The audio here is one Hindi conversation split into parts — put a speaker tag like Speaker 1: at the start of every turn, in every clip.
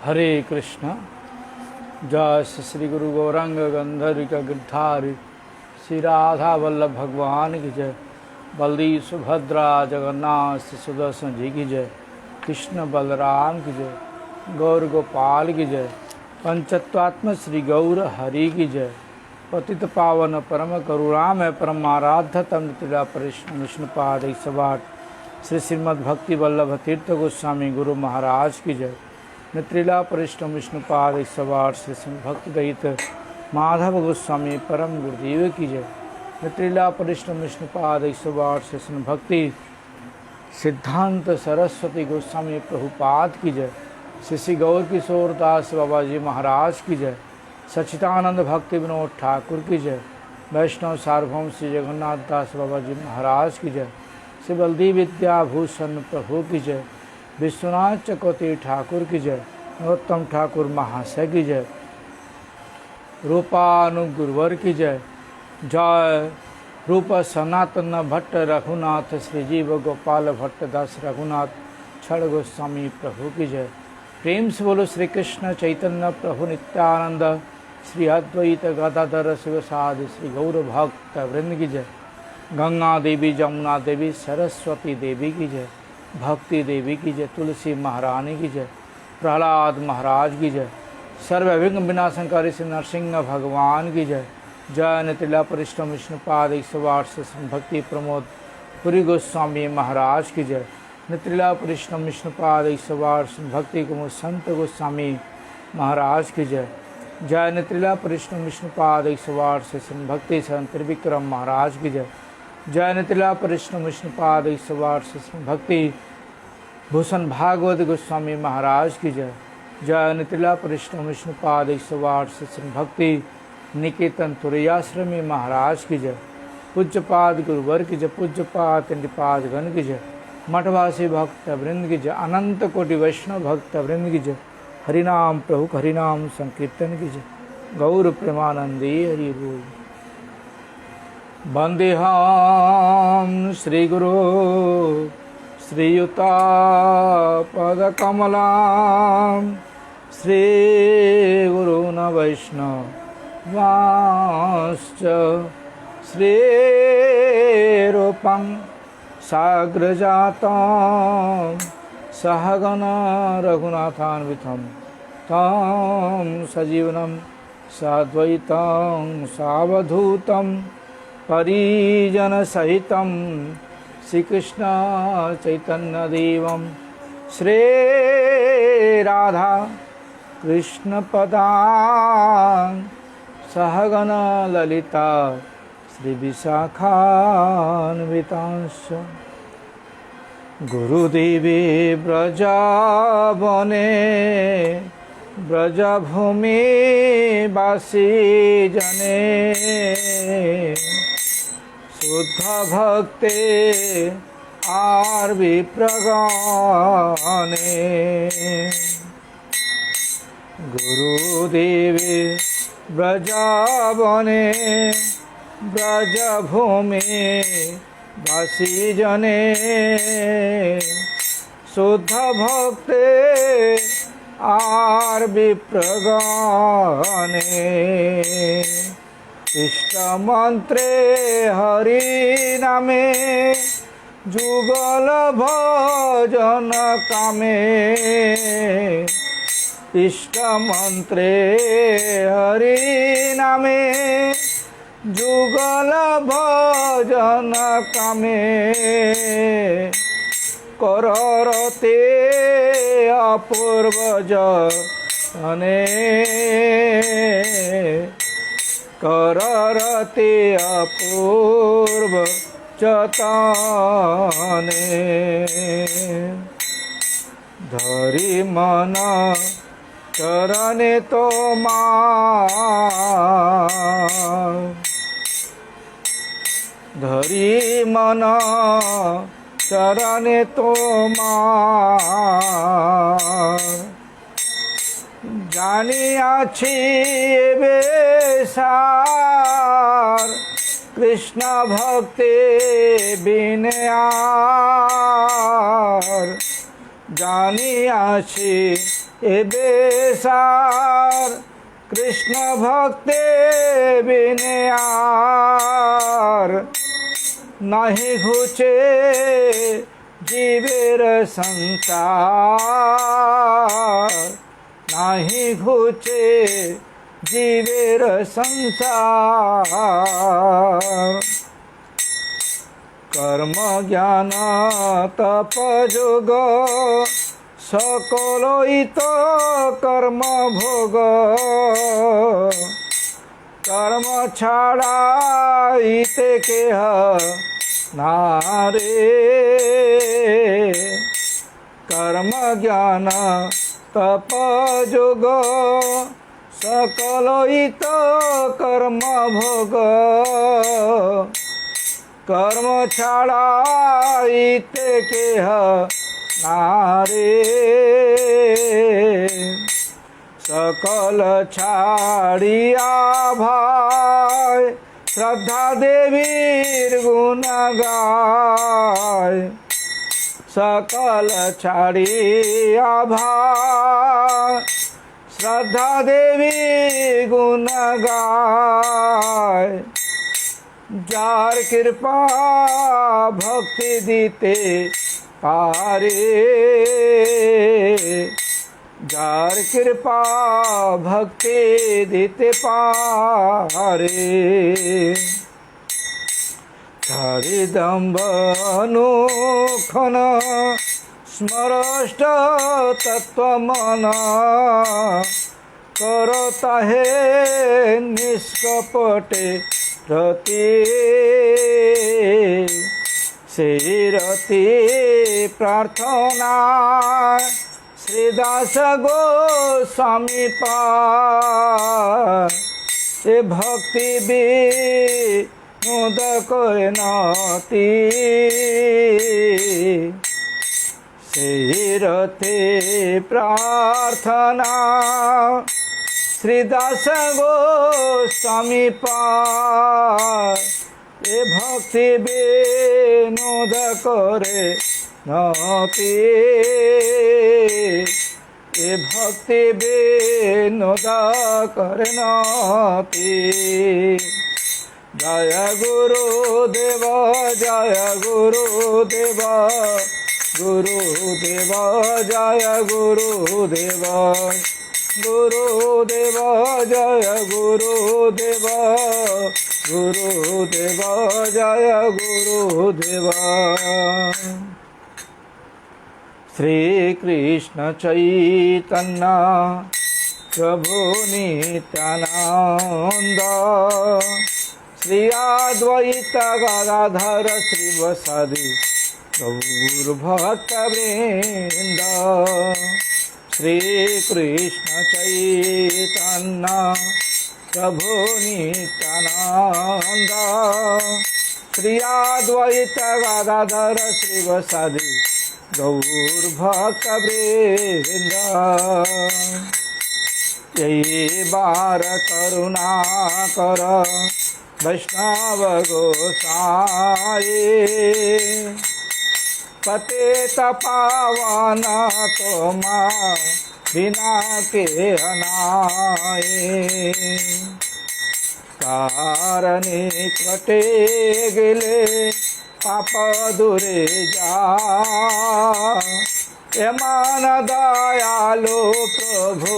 Speaker 1: हरे कृष्ण। जय श्री गुरु गौरंग गंधर्व गिरधारी श्री राधा वल्लभ भगवान की जय। बलदेव सुभद्रा जगन्नाथ श्री सुदर्शन जी की जय। कृष्ण बलराम की जय। गौर गोपाल की जय। पंचत्वात्म श्री गौर हरि की जय। पतित पावन परम करुणामय परमाराध्य तम लीला परिष्ण विष्णुपाद सवाट श्री श्रीमद् भक्ति वल्लभ तीर्थ गोस्वामी गुरु महाराज की जय। नित्रिला परिष्ण विष्णुपाद सवार श्री श्री भक्ति दयित माधव गोस्वामी परम गुरुदेव की जय। नित्रिला परिष्ण विष्णुपाद सवार श्री श्री भक्ति सिद्धांत सरस्वती गोस्वामी प्रभुपाद की जय। श्री श्री गौर किशोर दास बाबा जी महाराज की जय। सच्चिदानंद भक्ति विनोद ठाकुर की जय। वैष्णव सार्वभौम श्री जगन्नाथ दास बाबा जी महाराज की जय। श्री बलदेव विद्याभूषण प्रभु की जय। विश्वनाथ चकोती ठाकुर की जय। नरोत्तम ठाकुर महाशय की जय। रूपानुगुरुवर की जय। जय रूप सनातन भट्ट रघुनाथ श्री जीव गोपाल भट्ट दास रघुनाथ क्षण गोस्वामी प्रभु की जय। प्रेम से बोलो श्री कृष्ण चैतन्य प्रभु नित्यानंद श्री अद्वैत गदाधर शिवसादि श्री गौर भक्त वृंद की जय। गंगा देवी जमुना देवी सरस्वती देवी की जय। भक्ति देवी की जय। तुलसी महारानी की जय। प्रहलाद महाराज की जय। सर्वविघ्न विनाशनकारी श्री नरसिंह भगवान की जय। जय नितिला परिष्ठ विष्णुपाद भक्ति प्रमोद पुरी गोस्वामी महाराज की जय। नित्रिला परिष्ठ विष्णुपाद भक्ति कुमुद संत गोस्वामी महाराज की जय। जय नित्रिला परिष्ठ विष्णुपाद भक्ति संत त्रिविक्रम महाराज की जय। जय नितिला परिष्ण विष्णुपाद भक्ति भूषण भागवत गोस्वामी महाराज की जय। जय नितिला परिष्ण विष्णुपाद भक्ति निकेतन तुरैयाश्रमी महाराज की जय। पूज्यपाद गुरुवर की जय। पूज्यपाद इंडिपाद गण की जय। मठवासी भक्त वृंद की जय। अनंत कोटि वैष्णव भक्त वृंद की जय। हरिनाम प्रभु हरिनाम संकीर्तन की जय। गौर प्रेमानंदी हरि बोल। वंदेहम श्री गुरु श्रीयुता पदकमलां श्री गुरून् वैष्णवांश्च श्रीरूपं साग्रजातं सहगण रघुनाथान्वितं तं सजीवनं साद्वैतं सावधूतं परिजनसहितं श्रीकृष्ण चैतन्य देवं श्री राधा कृष्ण पदां सहगण ललिता श्री विशाखान्वितांश्च गुरुदेवी ब्रजवने ब्रजभूमि वासी जने शुद्ध भक्ते आर विप्रगणे गुरुदेवे ब्रजवने ब्रजभूमि वासी जने शुद्ध भक्ते आर विप्रगणे इष्ट मंत्रे हरि नामे जुगल भजन कामे इष्ट मंत्रे हरि नामे जुगल भजन कामे करते अपूर्व जने करते अपूर्व जतने धरि मन चरणे तो धरि मन चरणे तो जानियाछि बेसार कृष्ण भक्ति बिन आर জানিয়াছি এবে সার, কৃষ্ণ ভক্তে বিনে আর নাহি ঘুচে জীবের সংসার, নাহি ঘুচে জীবের সংসার। কর্ম জ্ঞান তপ যোগ সকলই তো কর্ম ভোগ, কর্ম ছাড়াইতে কেহ নারে। কর্ম জ্ঞান তপ যোগ সকলই তো কর্ম ভোগ, কর্ম ছাড়াইতে কেহ নারে। সকল ছাড়িয়া ভাই শ্রদ্ধা দেবীর গুণ গায়, সকল ছাড়িয়া ভাই শ্রদ্ধা দেবী গুণ গায়। যার কৃপা ভক্তি দিতে পারে, যার কৃপা ভক্তি দিতে পারে। হরিদম্ব অনুক্ষণ স্মরষ্ট তত্ত্বমন, কর তাহে নিষ্কপটে রতি। সেই রতি প্রার্থনা শ্রীদাস গোস্বামী পায়, এ ভক্তি বিনোদ করে নতি। সেই রতি প্রার্থনা শ্রীদাস গোস্বামী পায়, এ ভক্তি বিনোদ করে নতি। এ ভক্তি বিনোদ করে নতি। জয় গুরুদেব জয় গুরুদেব, গুরুদেব জয় গুরুদেব, গুরুদেব জয় গুরুদেব, গুরুদেব জয় গুরুদেব। শ্রীকৃষ্ণ চৈতন্য প্রভু নিত্যানন্দ, শ্রী অদ্বৈত গদাধর শ্রীবাসাদি গৌরভক্তবৃন্দ। শ্রীকৃষ্ণ চৈতন্য প্রভু নিত্যানন্দ, শ্রী অদ্বৈত গদাধর শ্রীবাসাদি গৌরভক্তবৃন্দ। এইবার করুণা কর বৈষ্ণব গোসাই, पतित पावन तोमा बिना के अनाए। कारणी कटे गेले पाप दूरे जा, एमान दयालु प्रभु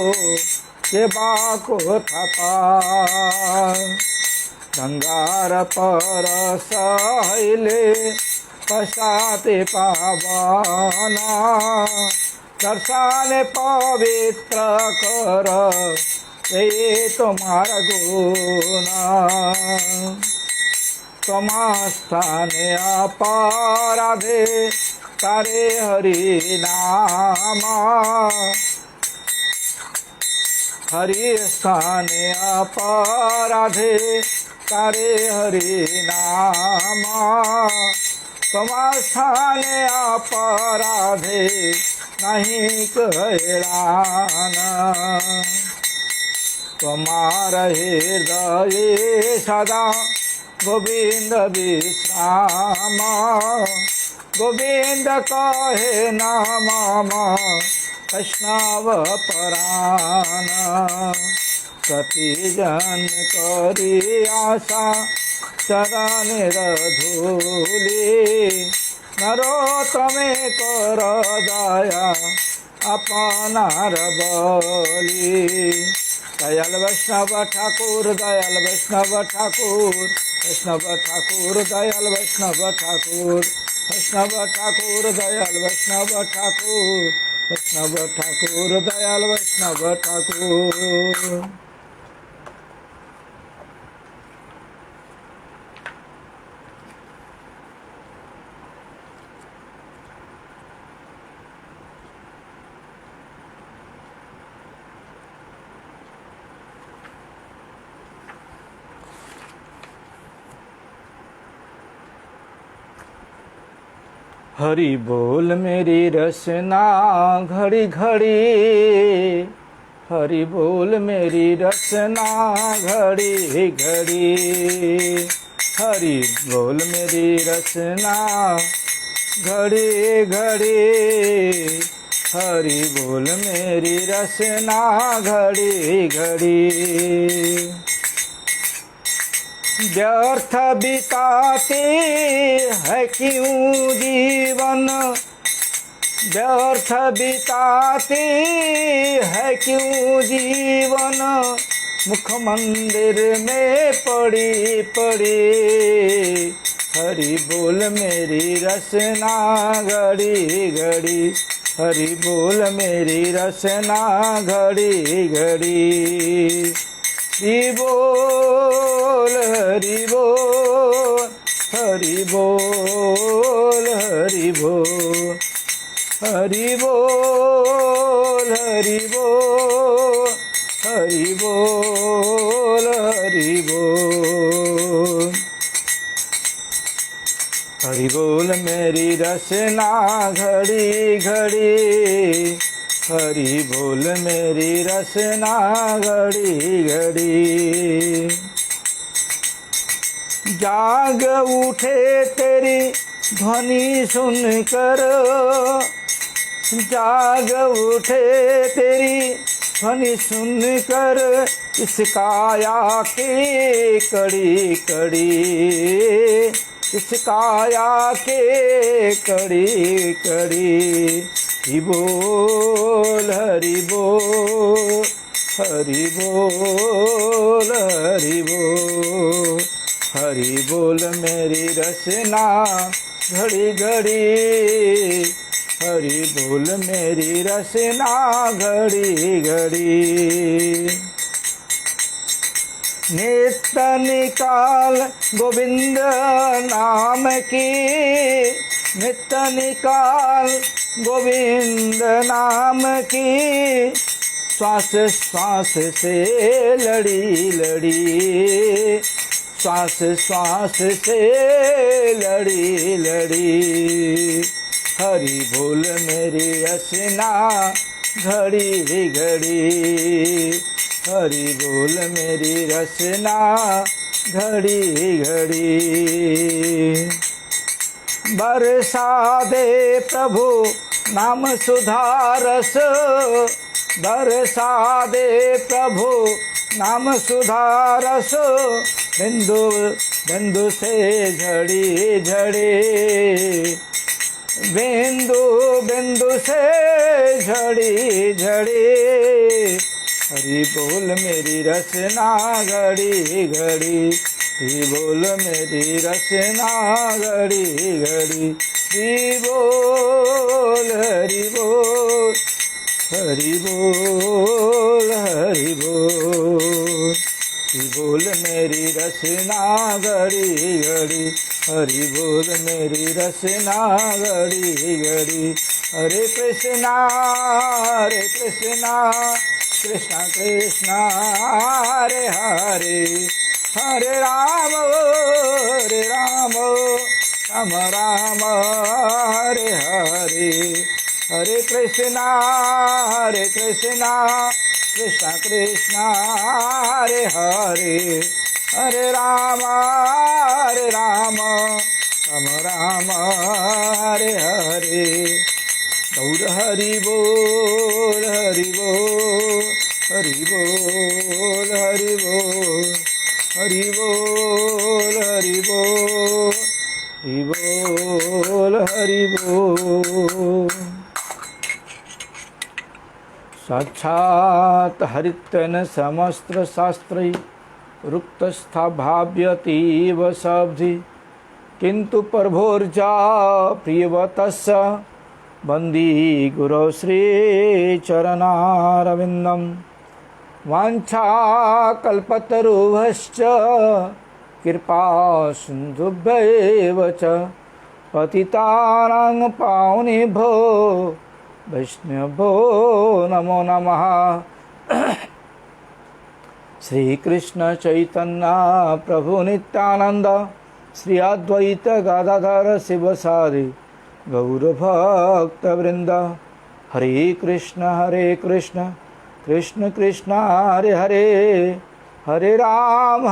Speaker 1: सेवा को थपा। गंगार पर सहले पश्चाते पावना, दर्शन पवित्र कर ये तुम्हार गुना। समास्थाने अपराधे तारे हरि नाम, हरि स्थाने अपराधे तारे हरि नाम। समास्थाने अपराधे नहीं कहलाना। तुम्हार हृदय सदा गोविंद विश्राम, गोविंद कहे नाम वैष्णव परान। प्रति जन करी आशा चरण धूली। नरोत्तमे कर दया अपनार बली। दयाल वैष्णव ठाकुर, दयाल वैष्णव ठाकुर, वैष्णव ठाकुर, दयाल वैष्णव ठाकुर, वैष्णव ठाकुर, दयाल वैष्णव ठाकुर, वैष्णव ठाकुर, दयाल वैष्णव ठाकुर। हरि बोल मेरी रसना घड़ी घड़ी। हरि बोल मेरी रसना घड़ी घड़ी। हरि बोल मेरी रसना घड़ी घड़ी। हरि बोल मेरी रसना घड़ी घड़ी। व्यर्थ बिताते है क्यों जीवन, व्यर्थ बिताते है क्यों जीवन। मुख मंदिर में पड़ी पड़ी। हरि बोल मेरी रसना घड़ी घड़ी। हरि बोल मेरी रसना घड़ी घड़ी। हरि बोल, हरि बोल, हरि बोल, हरि बोल, हरि बोल, हरि बोल, हरि बोल, हरि बोल। हरि बोल मेरी रसना घड़ी घड़ी। हरि बोल मेरी रसना घड़ी घड़ी। जाग उठे तेरी ध्वनि सुनकर, जाग उठे तेरी ध्वनि सुनकर। इस काया के कड़ी कड़ी, इस काया के कड़ी कड़ी। हरि बोल, हरि बोल, हरि बोल, हरि बोल। हरि बोल मेरी रसना घड़ी घड़ी। हरि बोल मेरी रसना घड़ी घड़ी। नित्य निकाल गोविंद नाम की, नित्य निकाल गोविंद नाम की। श्वास श्वास से लड़ी लड़ी, श्वास श्वास से लड़ी लड़ी। हरि बोल मेरी रसना घड़ी घड़ी। हरि बोल मेरी रसना घड़ी घड़ी। बरसा दे प्रभु नाम सुधारस, बरसा दे प्रभु नाम सुधारस। बिंदु बिंदु से झड़ी झड़ी, बिंदु बिंदु से झड़ी झड़ी। हरि बोल मेरी रसना घड़ी घड़ी। हरि बोल मेरी रसना घड़ी घड़ी। हरि बोल, हरि बोल, हरि बोल, हरि बोल। हरि बोल मेरी रसना घड़ी घड़ी। हरि बोल मेरी रसना घड़ी घड़ी। हरे कृष्णा, हरे कृष्णा, कृष्णा कृष्णा, हरे हरे। हरे राम, राम राम, हरे हरे। हरे कृष्णा, कृष्णा कृष्णा, हरे हरे। हरे राम, राम राम हरे हरे। गौर हरि बोल हरि बोल हरि बोल हरि बोल हरि बोल हरि बोल हरि बोल हरि बोल। साक्षात् हरितेन समस्त्र शास्त्रै रुक्तस्था भाव्यतीव शब्दि किंतु प्रभोर्जा प्रियवतस्य वंदी गुरो श्री चरणारविंदम। वाञ्छाकल्पतरुभ्यश्च कृपा सिन्धुभ्यैव च पतितानां पावनेभ्यो वैष्णवो नमो नमः। श्री कृष्ण चैतन्य प्रभु नित्यानंद श्री अद्वैत गदाधर शिवसादि गौर भक्त वृंद। हरे कृष्ण कृष्ण कृष्ण हरे हरे, हरे राम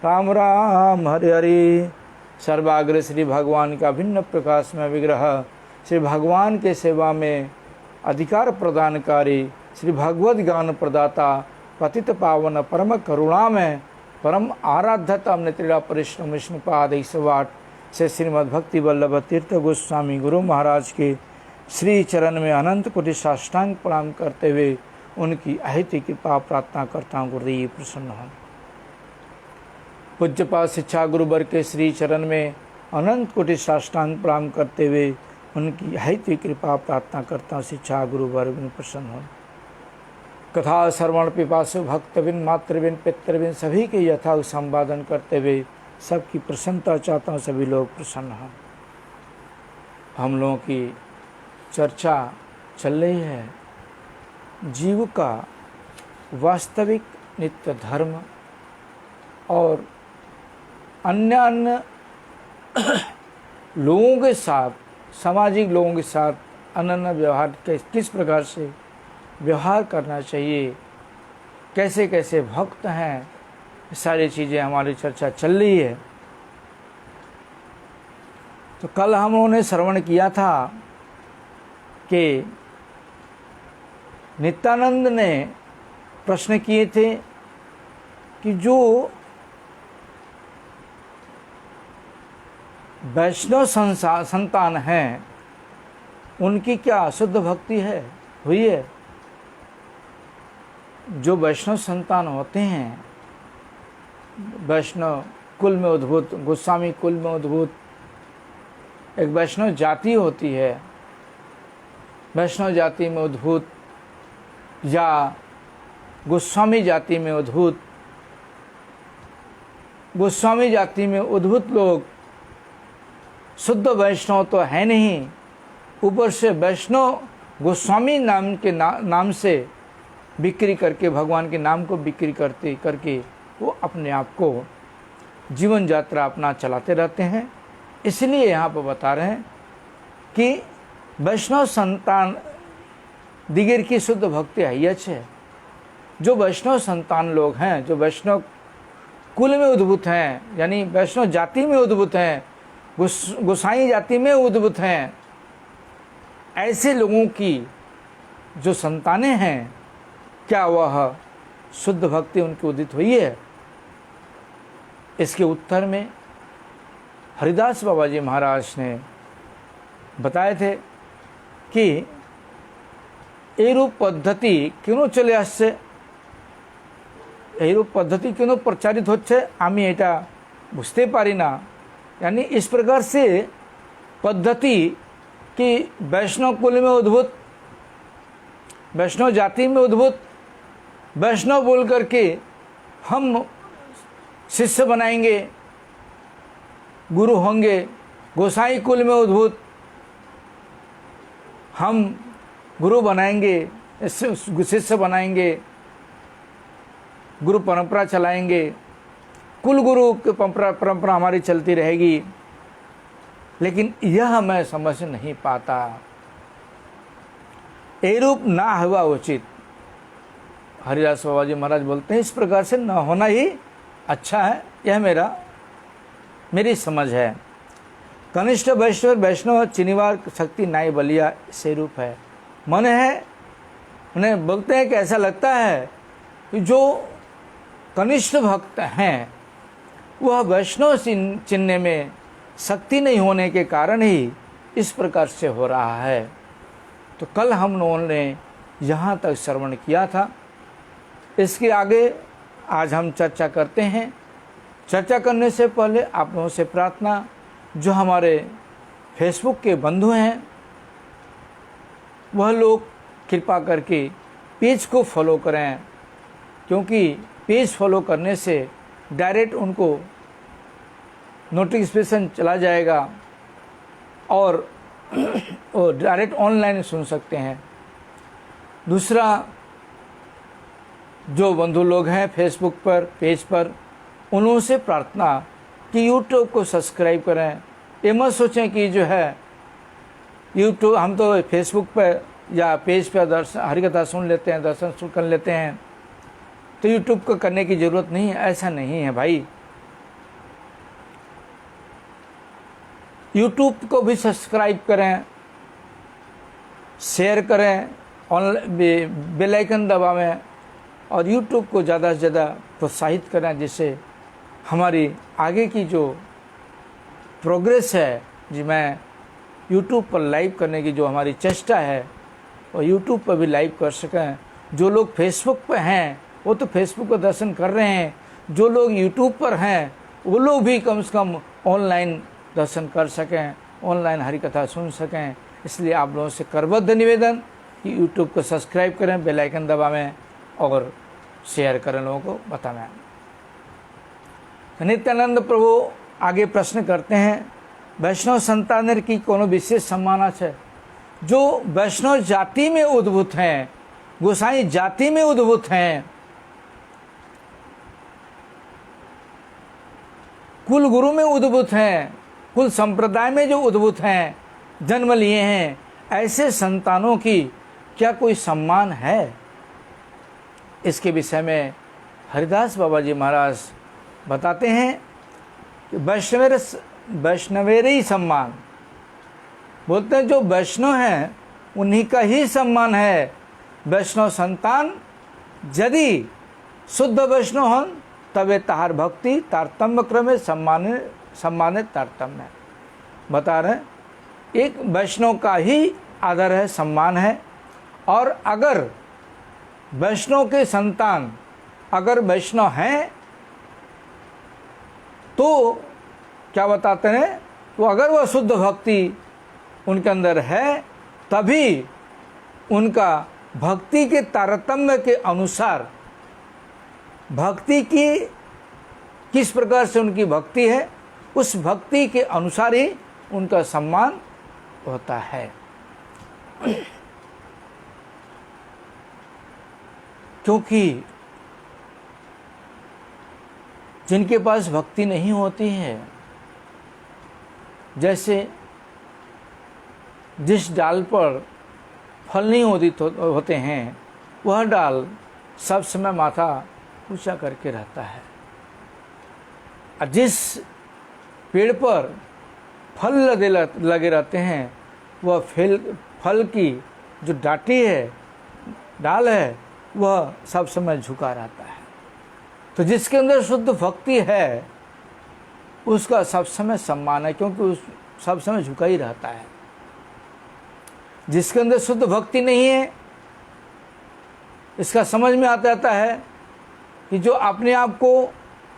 Speaker 1: राम राम हरे हरे। सर्वाग्र श्री भगवान का भिन्न प्रकाश में विग्रह, श्री भगवान के सेवा में अधिकार प्रदानकारी, श्री भगवद ज्ञान प्रदाता, पतित पावन परम करुणा में परम आराध्यता नेत्रीला परिश्रम विष्णुपाद 108 से श्रीमद् भक्ति वल्लभ तीर्थ गोस्वामी गुरु महाराज के श्री चरण में अनंत कोटि साष्टांग प्रणाम करते हुए उनकी अहित कृपा प्रार्थना करता हूँ। गुरुदेव प्रसन्न हो। पूज्यपाद शिक्षा गुरुवर के श्री चरण में अनंत कोटि साष्टांग प्रणाम करते हुए उनकी अहित कृपा प्रार्थना करता हूँ। शिक्षा गुरुवर प्रसन्न हो। कथा श्रवण पिपासु भक्तबिन मातृबिन पितृबिन सभी के यथा संवादन करते हुए सबकी प्रसन्नता चाहता हूँ। सभी लोग प्रसन्न हों। हम लोगों की चर्चा चल रही है जीव का वास्तविक नित्य धर्म और अन्य लोगों के साथ, सामाजिक लोगों के साथ अनन्य व्यवहार किस प्रकार से व्यवहार करना चाहिए, कैसे कैसे भक्त हैं, सारी चीज़ें हमारी चर्चा चल रही है। तो कल हम लोगों ने श्रवण किया था कि नित्यानंद ने प्रश्न किए थे कि जो वैष्णव संतान हैं उनकी क्या शुद्ध भक्ति है, हुई है। जो वैष्णव संतान होते हैं, वैष्णव कुल में उद्भूत, गोस्वामी कुल में उद्भूत एक वैष्णव जाति होती है। वैष्णव जाति में उद्भूत या गोस्वामी जाति में उद्भूत, गोस्वामी जाति में उद्भूत लोग शुद्ध वैष्णव तो है नहीं, ऊपर से वैष्णव गोस्वामी नाम के नाम से बिक्री करके, भगवान के नाम को बिक्री करके वो अपने आप को जीवन यात्रा अपना चलाते रहते हैं। इसलिए यहाँ पर बता रहे हैं कि वैष्णव संतान दिगर की शुद्ध भक्ति हैयच है। जो वैष्णव संतान लोग हैं, जो वैष्णव कुल में उद्भूत हैं, यानी वैष्णव जाति में उद्भूत हैं, गोसाई जाति में उद्भूत हैं, ऐसे लोगों की जो संतानें हैं, क्या वह शुद्ध भक्ति उनकी उदित हुई है? इसके उत्तर में हरिदास बाबा जी महाराज ने बताए थे कि एरूप पद्धति क्यों चले आसছে, एरूप पद्धति क्यों प्रचारित होच्छे आमी एटा बुझते पारी ना। यानी इस प्रकार से पद्धति कि वैष्णव कुल में उद्भूत, वैष्णव जाति में उद्भूत वैष्णव बोल करके हम शिष्य बनाएंगे, गुरु होंगे। गोसाई कुल में उद्भूत हम गुरु बनाएंगे, शिष्य बनाएंगे, गुरु परंपरा चलाएंगे, कुल गुरु की परंपरा हमारी चलती रहेगी। लेकिन यह मैं समझ नहीं पाता। एरूप ना हुआ उचित। हरिदास बाबा जी महाराज बोलते हैं इस प्रकार से न होना ही अच्छा है। यह मेरा मेरी समझ है। कनिष्ठ वैष्णव वैष्णव चिनिवार शक्ति नाई बलिया से रूप है। मन है, उन्हें बोलते हैं कि ऐसा लगता है कि जो कनिष्ठ भक्त हैं वह वैष्णव चिन्ह में शक्ति नहीं होने के कारण ही इस प्रकार से हो रहा है। तो कल हम लोगों ने यहाँ तक श्रवण किया था। इसके आगे आज हम चर्चा करते हैं। चर्चा करने से पहले आप लोगों से प्रार्थना, जो हमारे फेसबुक के बंधु हैं वह लोग कृपा करके पेज को फॉलो करें, क्योंकि पेज फॉलो करने से डायरेक्ट उनको नोटिफिकेशन चला जाएगा और डायरेक्ट ऑनलाइन सुन सकते हैं। दूसरा, जो बंधु लोग हैं फेसबुक पर पेज पर, उन्हों से प्रार्थना कि यूट्यूब को सब्सक्राइब करें। ये मत सोचें कि जो है यूट्यूब, हम तो फेसबुक पर या पेज पर दर्शन हरिकथा सुन लेते हैं, दर्शन कर लेते हैं, तो यूट्यूब को करने की ज़रूरत नहीं है। ऐसा नहीं है भाई। यूट्यूब को भी सब्सक्राइब करें, शेयर करें, ऑनलाइन बेल आइकन दबावें और यूट्यूब को ज़्यादा से ज़्यादा प्रोत्साहित करें, जिससे हमारी आगे की जो प्रोग्रेस है, जी मैं यूट्यूब पर लाइव करने की जो हमारी चेष्टा है और यूट्यूब पर भी लाइव कर सकें। जो लोग फेसबुक पर हैं वो तो फेसबुक पर दर्शन कर रहे हैं, जो लोग यूट्यूब पर हैं वो लोग भी कम से कम ऑनलाइन दर्शन कर सकें, ऑनलाइन हरि कथा सुन सकें। इसलिए आप लोगों से करबद्ध निवेदन कि यूट्यूब को सब्सक्राइब करें, बेल आइकन दबावें और शेयर करें, लोगों को बतावें। नित्यानंद प्रभु आगे प्रश्न करते हैं, वैष्णव संतान की कोनो विशेष सम्मान है? जो वैष्णव जाति में उद्भूत हैं, गोसाई जाति में उद्भूत हैं, कुल गुरु में उद्भूत हैं, कुल संप्रदाय में जो उद्भूत हैं, जन्म लिए हैं, ऐसे संतानों की क्या कोई सम्मान है? इसके विषय में हरिदास बाबा जी महाराज बताते हैं कि वैष्णवेरी सम्मान, बोलते हैं जो वैष्णव हैं उन्हीं का ही सम्मान है। वैष्णव संतान यदि शुद्ध वैष्णव हों तबे ताहार भक्ति तारतम्य क्रमे सम्मानित तारतम्य बता रहे हैं। एक वैष्णव का ही आदर है, सम्मान है। और अगर वैष्णव के संतान अगर वैष्णव हैं तो क्या बताते हैं, तो अगर वह शुद्ध भक्ति उनके अंदर है तभी उनका भक्ति के तारतम्य के अनुसार, भक्ति की किस प्रकार से उनकी भक्ति है उस भक्ति के अनुसार ही उनका सम्मान होता है। क्योंकि जिनके पास भक्ति नहीं होती है, जैसे जिस डाल पर फल नहीं होते हैं वह डाल सब समय माथा ऊंचा करके रहता है, और जिस पेड़ पर फल लगे रहते हैं वह फल की जो डाटी है, डाल है, वह सब समय झुका रहता है। तो जिसके अंदर शुद्ध भक्ति है उसका सब समय सम्मान है, क्योंकि उस सब समय झुका ही रहता है। जिसके अंदर शुद्ध भक्ति नहीं है, इसका समझ में आता जाता है कि जो अपने आप को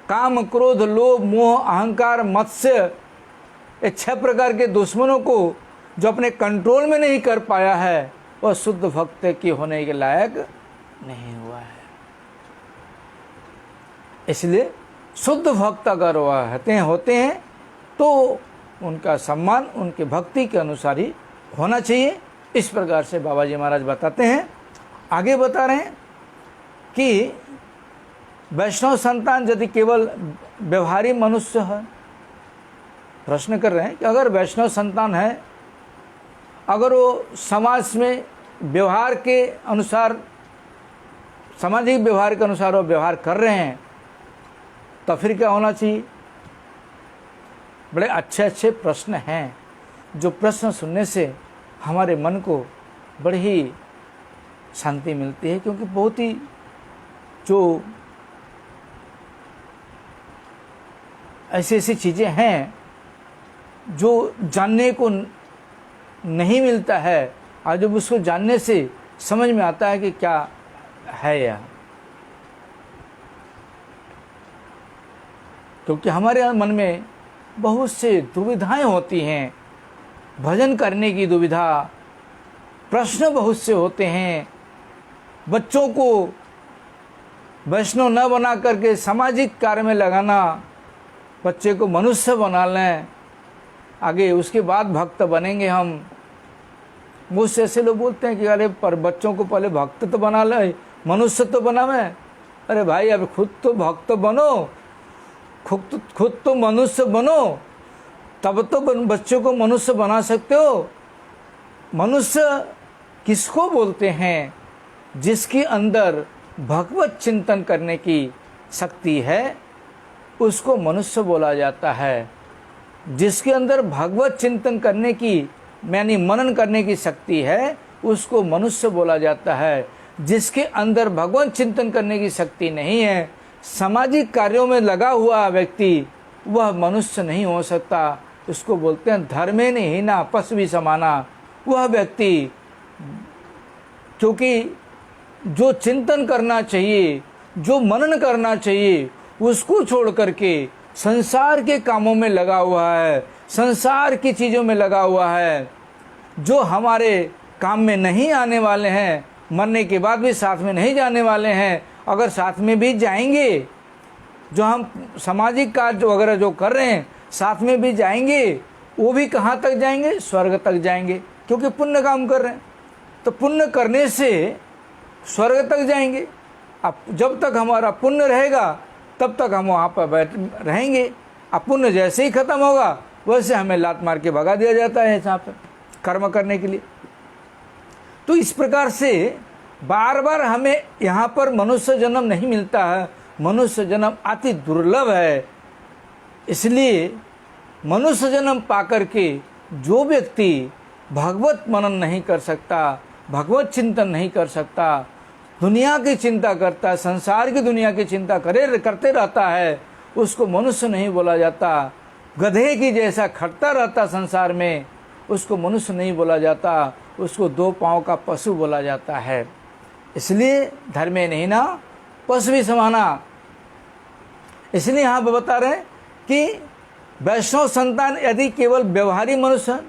Speaker 1: काम, क्रोध, लोभ, मोह, अहंकार, मत्स्य, ये 6 प्रकार के दुश्मनों को जो अपने कंट्रोल में नहीं कर पाया है, वह शुद्ध भक्त के होने के लायक नहीं हुआ है। इसलिए शुद्ध भक्त अगर वह होते हैं तो उनका सम्मान उनके भक्ति के अनुसार ही होना चाहिए। इस प्रकार से बाबा जी महाराज बताते हैं। आगे बता रहे हैं कि वैष्णव संतान यदि केवल व्यवहारी मनुष्य है, प्रश्न कर रहे हैं कि अगर वैष्णव संतान है, अगर वो समाज में व्यवहार के अनुसार, सामाजिक व्यवहार के अनुसार वो व्यवहार कर रहे हैं, तो फिर क्या होना चाहिए? बड़े अच्छे अच्छे प्रश्न हैं, जो प्रश्न सुनने से हमारे मन को बड़ी ही शांति मिलती है, क्योंकि बहुत ही जो ऐसी ऐसी चीज़ें हैं जो जानने को नहीं मिलता है, और जब उसको जानने से समझ में आता है कि क्या है यह। क्योंकि हमारे मन में बहुत से दुविधाएं होती हैं, भजन करने की दुविधा, प्रश्न बहुत से होते हैं। बच्चों को वैष्णव न बना करके सामाजिक कार्य में लगाना, बच्चे को मनुष्य बना लें, आगे उसके बाद भक्त बनेंगे हम। मुझसे ऐसे लोग बोलते हैं कि अरे पर बच्चों को पहले भक्त तो बना ले, मनुष्य तो बना मैं। अरे भाई, अब खुद तो भक्त बनो, खुद तो मनुष्य बनो, तब तो बच्चों को मनुष्य बना सकते हो। मनुष्य किसको बोलते हैं? जिसके अंदर भगवत चिंतन करने की शक्ति है, उसको मनुष्य बोला जाता है। जिसके अंदर भगवत चिंतन करने की यानी मनन करने की शक्ति है, उसको मनुष्य बोला जाता है। जिसके अंदर भगवत चिंतन करने की शक्ति नहीं है, सामाजिक कार्यों में लगा हुआ व्यक्ति, वह मनुष्य नहीं हो सकता। उसको बोलते हैं धर्मेण हीना पशु समाना। वह व्यक्ति, क्योंकि जो चिंतन करना चाहिए, जो मनन करना चाहिए, उसको छोड़ करके संसार के कामों में लगा हुआ है, संसार की चीज़ों में लगा हुआ है, जो हमारे काम में नहीं आने वाले हैं, मरने के बाद भी साथ में नहीं जाने वाले हैं। अगर साथ में भी जाएंगे, जो हम सामाजिक कार्य वगैरह जो कर रहे हैं, साथ में भी जाएंगे, वो भी कहाँ तक जाएंगे? स्वर्ग तक जाएंगे, क्योंकि पुण्य काम कर रहे हैं। तो पुण्य करने से स्वर्ग तक जाएंगे। अब जब तक हमारा पुण्य रहेगा, तब तक हम वहाँ पर बैठ रहेंगे। अब पुण्य जैसे ही खत्म होगा, वैसे हमें लात मार के भगा दिया जाता है यहाँ पर कर्म करने के लिए। तो इस प्रकार से बार बार हमें यहाँ पर मनुष्य जन्म नहीं मिलता है। मनुष्य जन्म अति दुर्लभ है। इसलिए मनुष्य जन्म पाकर के जो व्यक्ति भगवत मनन नहीं कर सकता, भगवत चिंतन नहीं कर सकता, दुनिया की चिंता करता है, संसार की दुनिया की चिंता करते रहता है, उसको मनुष्य नहीं बोला जाता। गधे की जैसा खटता रहता संसार में, उसको मनुष्य नहीं बोला जाता, उसको दो पांव का पशु बोला जाता है। इसलिए धर्मे नहीं ना पशु भी समाना। इसलिए यहाँ पर बता रहे हैं कि वैष्णव संतान यदि केवल व्यवहारी मनुष्य,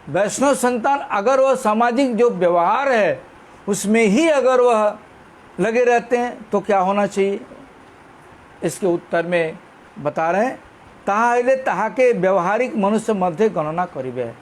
Speaker 1: वैष्णव संतान अगर वह सामाजिक जो व्यवहार है उसमें ही अगर वह लगे रहते हैं, तो क्या होना चाहिए? इसके उत्तर में बता रहे हैं, ताहा ताहा के व्यवहारिक मनुष्य मध्य गणना करीबे।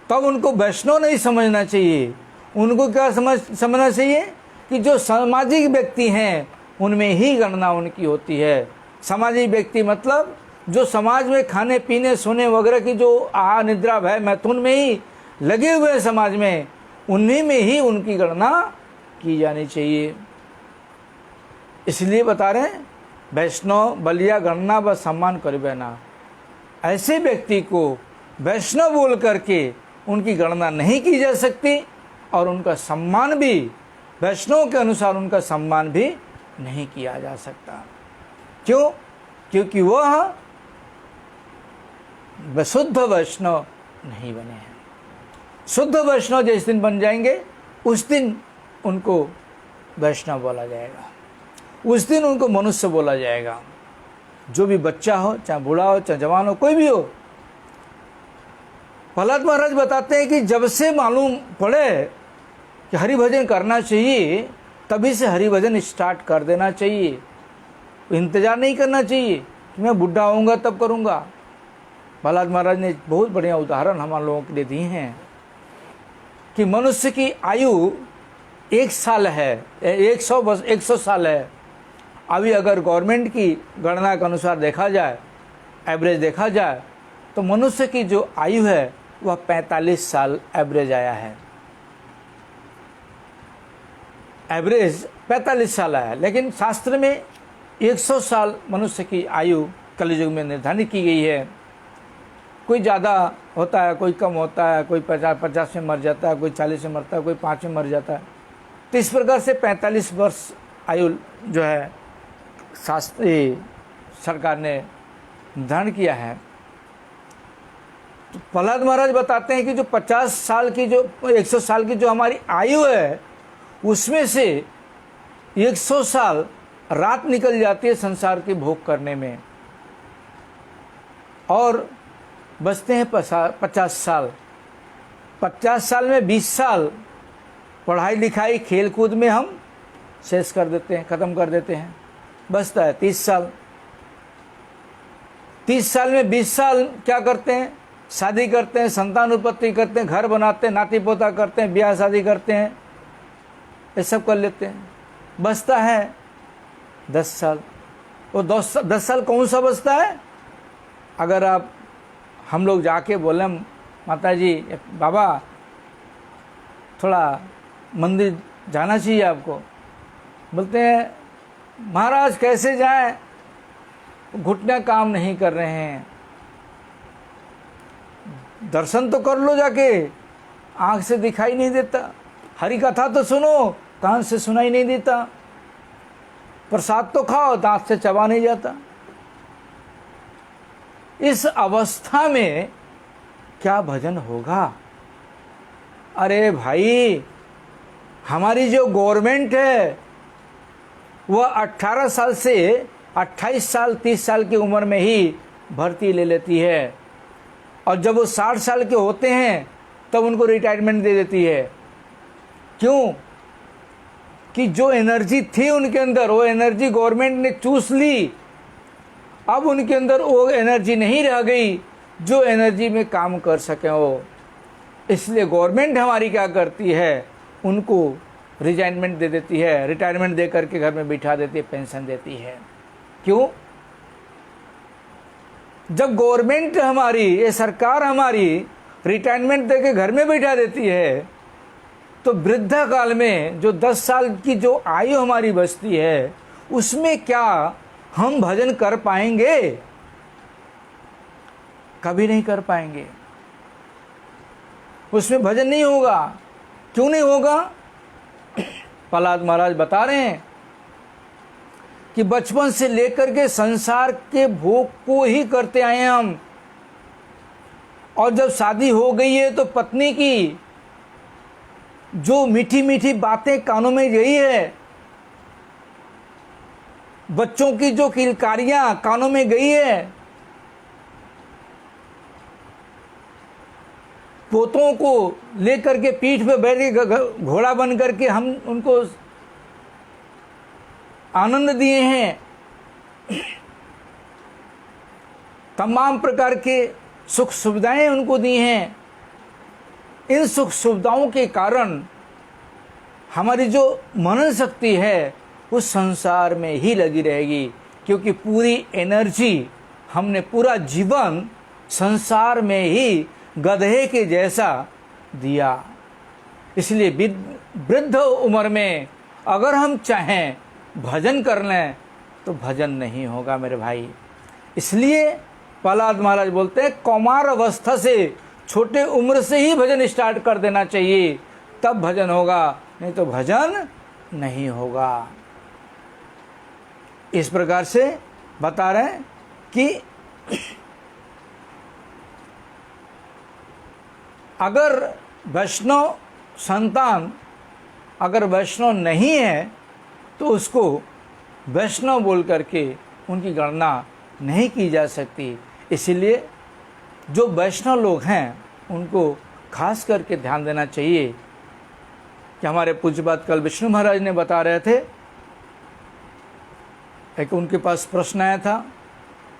Speaker 1: तब उनको वैष्णव नहीं समझना चाहिए। उनको क्या समझना चाहिए कि जो सामाजिक व्यक्ति हैं उनमें ही गणना उनकी होती है। सामाजिक व्यक्ति मतलब जो समाज में खाने पीने सोने वगैरह की जो आहार निद्रा भय मैथुन में ही लगे हुए हैं समाज में, उन्हीं में ही उनकी गणना की जानी चाहिए। इसलिए बता रहे हैं वैष्णव बलिया गणना व सम्मान करिबे ना। ऐसे व्यक्ति को वैष्णव बोल करके उनकी गणना नहीं की जा सकती, और उनका सम्मान भी वैष्णव के अनुसार उनका सम्मान भी नहीं किया जा सकता। क्यों? क्योंकि वह शुद्ध वैष्णव नहीं बने हैं। शुद्ध वैष्णव जिस दिन बन जाएंगे, उस दिन उनको वैष्णव बोला जाएगा, उस दिन उनको मनुष्य बोला जाएगा। जो भी बच्चा हो, चाहे बूढ़ा हो, चाहे जवान हो, कोई भी हो। प्रहलाद महाराज बताते हैं कि जब से मालूम पड़े कि हरि भजन करना चाहिए, तभी से हरि भजन स्टार्ट कर देना चाहिए। इंतजार नहीं करना चाहिए कि मैं बुढ़ा होऊंगा तब करूंगा। प्रहलाद महाराज ने बहुत बढ़िया उदाहरण हम लोगों के लिए दिए हैं कि मनुष्य की आयु 1 साल है, 100 साल है। अभी अगर गवर्नमेंट की गणना के अनुसार देखा जाए, एवरेज देखा जाए, तो मनुष्य की जो आयु है वह 45 साल एवरेज आया है। एवरेज 45 साल आया, लेकिन शास्त्र में 100 साल मनुष्य की आयु कलयुग में निर्धारित की गई है। कोई ज़्यादा होता है, कोई कम होता है, कोई 50 में मर जाता है, कोई 40 में मरता है, कोई 5 में मर जाता है। तो इस प्रकार से 45 वर्ष आयु जो है शास्त्रीय सरकार ने निर्धारण किया है। तो प्रहलाद महाराज बताते हैं कि जो 50 साल की, जो 100 साल की जो हमारी आयु है, उसमें से 100 साल रात निकल जाती है संसार के भोग करने में, और बचते हैं 50 साल। 50 साल में 20 साल पढ़ाई लिखाई खेल कूद में हम शेष कर देते हैं, ख़त्म कर देते हैं। बचता है 30 साल। 30 साल में 20 साल क्या करते हैं? शादी करते हैं, संतान उत्पत्ति करते हैं, घर बनाते हैं, नाती पोता करते हैं, ब्याह शादी करते हैं, ये सब कर लेते हैं। बचता है 10 साल। वो 10 साल कौन सा बचता है? अगर आप हम लोग जाके बोले माता जी बाबा थोड़ा मंदिर जाना चाहिए आपको, बोलते हैं महाराज कैसे जाएं, घुटने काम नहीं कर रहे हैं। दर्शन तो कर लो जाके, आँख से दिखाई नहीं देता। हरि कथा तो सुनो, कान से सुनाई नहीं देता। प्रसाद तो खाओ, दांत से चबा नहीं जाता। इस अवस्था में क्या भजन होगा? अरे भाई, हमारी जो गवर्नमेंट है वह 18 साल से 28 साल 30 साल की उम्र में ही भर्ती ले लेती है, और जब वो 60 साल के होते हैं तब उनको रिटायरमेंट दे देती है। क्यों? कि जो एनर्जी थी उनके अंदर, वो एनर्जी गवर्नमेंट ने चूस ली। अब उनके अंदर वो एनर्जी नहीं रह गई जो एनर्जी में काम कर सकें वो। इसलिए गवर्नमेंट हमारी क्या करती है, उनको रिजाइनमेंट दे देती है, रिटायरमेंट दे करके घर में बिठा देती है, पेंशन देती है। क्यों? जब गवर्नमेंट हमारी, ये सरकार हमारी रिटायरमेंट दे के घर में बिठा देती है, तो वृद्धा काल में जो 10 साल की जो आयु हमारी बचती है, उसमें क्या हम भजन कर पाएंगे? कभी नहीं कर पाएंगे। उसमें भजन नहीं होगा। क्यों नहीं होगा? प्रहलाद महाराज बता रहे हैं कि बचपन से लेकर के संसार के भोग को ही करते आए हैं हम, और जब शादी हो गई है तो पत्नी की जो मीठी मीठी बातें कानों में गई है, बच्चों की जो किलकारियां कानों में गई है, पोतों को लेकर के पीठ पे बैठ के घोड़ा बन करके हम उनको आनंद दिए हैं, तमाम प्रकार के सुख सुविधाएं उनको दी हैं। इन सुख सुविधाओं के कारण हमारी जो मनन शक्ति है उस संसार में ही लगी रहेगी, क्योंकि पूरी एनर्जी हमने पूरा जीवन संसार में ही गधे के जैसा दिया। इसलिए वृद्ध उम्र में अगर हम चाहें भजन कर लें तो भजन नहीं होगा मेरे भाई। इसलिए प्रहलाद महाराज बोलते हैं कौमार अवस्था से, छोटे उम्र से ही भजन स्टार्ट कर देना चाहिए, तब भजन होगा, नहीं तो भजन नहीं होगा। इस प्रकार से बता रहे हैं कि अगर वैष्णव संतान अगर वैष्णव नहीं है तो उसको वैष्णव बोल करके उनकी गणना नहीं की जा सकती। इसीलिए जो वैष्णव लोग हैं उनको खास करके ध्यान देना चाहिए कि हमारे पूज्यपाद कल विष्णु महाराज ने बता रहे थे, एक उनके पास प्रश्न आया था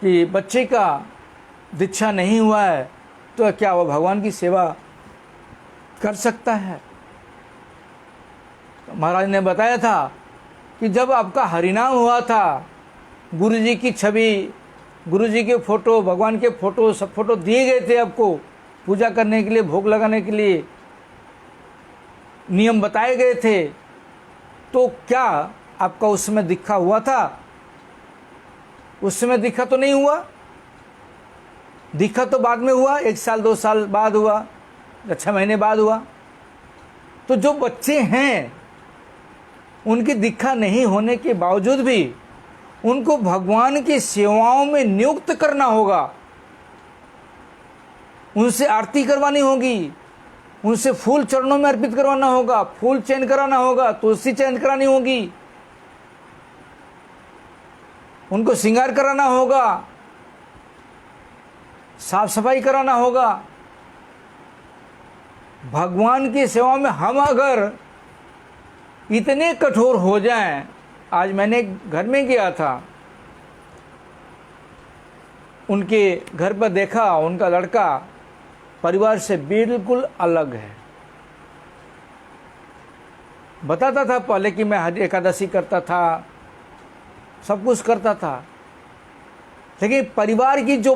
Speaker 1: कि बच्चे का दीक्षा नहीं हुआ है तो क्या वह भगवान की सेवा कर सकता है? तो महाराज ने बताया था कि जब आपका हरिनाम हुआ था, गुरु जी की छवि, गुरु जी के फोटो, भगवान के फोटो, सब फोटो दिए गए थे आपको पूजा करने के लिए, भोग लगाने के लिए नियम बताए गए थे, तो क्या आपका उस समय दीक्षा हुआ था? उस समय दीक्षा तो नहीं हुआ। दीक्षा तो बाद में हुआ, 1 साल 2 साल बाद हुआ, 6 महीने बाद हुआ। तो जो बच्चे हैं उनकी दीक्षा नहीं होने के बावजूद भी उनको भगवान की सेवाओं में नियुक्त करना होगा, उनसे आरती करवानी होगी, उनसे फूल चरणों में अर्पित करवाना होगा, फूल चयन कराना होगा, तुलसी चयन करानी होगी, उनको श्रृंगार कराना होगा, साफ सफाई कराना होगा। भगवान की सेवा में हम अगर इतने कठोर हो जाएं, आज मैंने घर में गया था, उनके घर पर देखा उनका लड़का परिवार से बिल्कुल अलग है। बताता था पहले कि मैं हरि एकादशी करता था, सब कुछ करता था, लेकिन परिवार की जो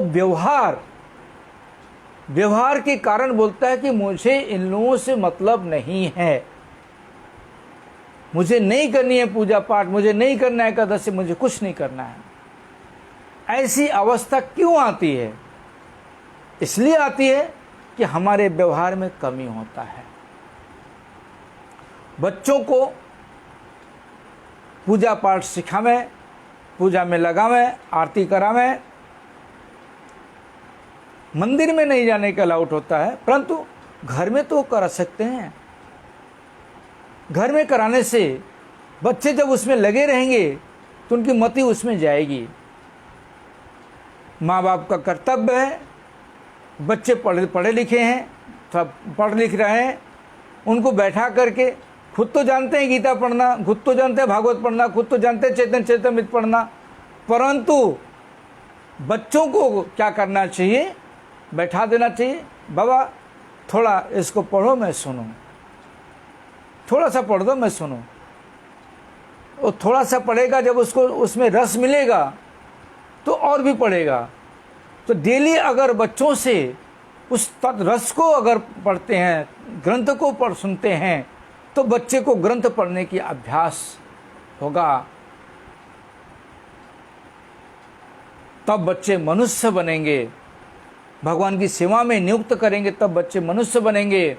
Speaker 1: व्यवहार के कारण बोलता है कि मुझे इन लोगों से मतलब नहीं है, मुझे नहीं करनी है पूजा पाठ, मुझे नहीं करना है एकादशी, मुझे कुछ नहीं करना है। ऐसी अवस्था क्यों आती है? इसलिए आती है कि हमारे व्यवहार में कमी होता है। बच्चों को पूजा पाठ सिखावें, पूजा में लगावें, आरती करावें। मंदिर में नहीं जाने का अलाउड होता है, परंतु घर में तो करा सकते हैं। घर में कराने से बच्चे जब उसमें लगे रहेंगे तो उनकी मति उसमें जाएगी। माँ बाप का कर्तव्य है, बच्चे पढ़े लिखे हैं, पढ़ लिख रहे हैं, उनको बैठा करके, खुद तो जानते हैं गीता पढ़ना, खुद तो जानते हैं भागवत पढ़ना, खुद तो जानते हैं चैतन्य चरितमृत पढ़ना, परंतु बच्चों को क्या करना चाहिए? बैठा देना चाहिए, बाबा थोड़ा इसको पढ़ो मैं सुनूं, थोड़ा सा पढ़ दो मैं सुनूं। वो थोड़ा सा पढ़ेगा, जब उसको उसमें रस मिलेगा तो और भी पढ़ेगा। तो डेली अगर बच्चों से उस रस को अगर पढ़ते हैं, ग्रंथ को सुनते हैं, तो बच्चे को ग्रंथ पढ़ने की अभ्यास होगा, तब बच्चे मनुष्य बनेंगे। भगवान की सेवा में नियुक्त करेंगे तब बच्चे मनुष्य बनेंगे।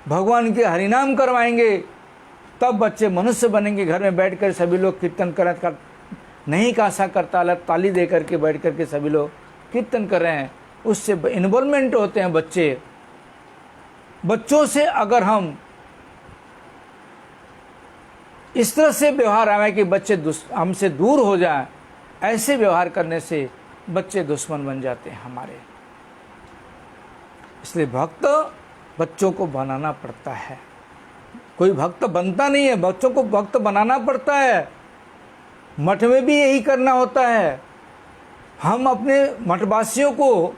Speaker 1: भगवान के हरिनाम करवाएंगे तब बच्चे मनुष्य बनेंगे। घर में बैठकर सभी लोग कीर्तन कर नहीं कासा करता, ताली दे करके बैठ करके सभी लोग कीर्तन कर रहे हैं, उससे इन्वॉल्वमेंट होते हैं बच्चे। बच्चों से अगर हम इस तरह से व्यवहार आए कि बच्चे हमसे दूर हो जाएं, ऐसे व्यवहार करने से बच्चे दुश्मन बन जाते हैं हमारे। इसलिए भक्त बच्चों को बनाना पड़ता है, कोई भक्त बनता नहीं है, बच्चों को भक्त बनाना पड़ता है। मठ में भी यही करना होता है। हम अपने मठवासियों को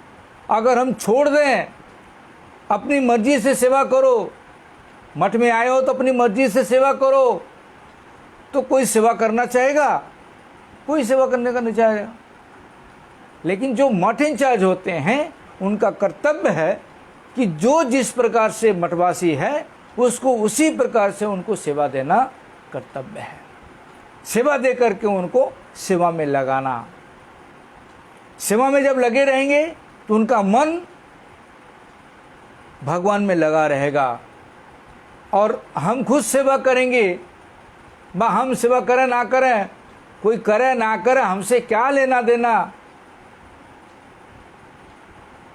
Speaker 1: अगर हम छोड़ दें, अपनी मर्जी से सेवा करो, मठ में आए हो तो अपनी मर्जी से सेवा करो, तो कोई सेवा करना चाहेगा? कोई सेवा करने का नहीं चाहेगा। लेकिन जो मठ इंचार्ज होते हैं, उनका कर्तव्य है कि जो जिस प्रकार से मठवासी है उसको उसी प्रकार से उनको सेवा देना कर्तव्य है। सेवा दे करके उनको सेवा में लगाना। सेवा में जब लगे रहेंगे तो उनका मन भगवान में लगा रहेगा। और हम खुद सेवा करेंगे, हम सेवा करें ना करें, कोई करे ना करे, हमसे क्या लेना देना।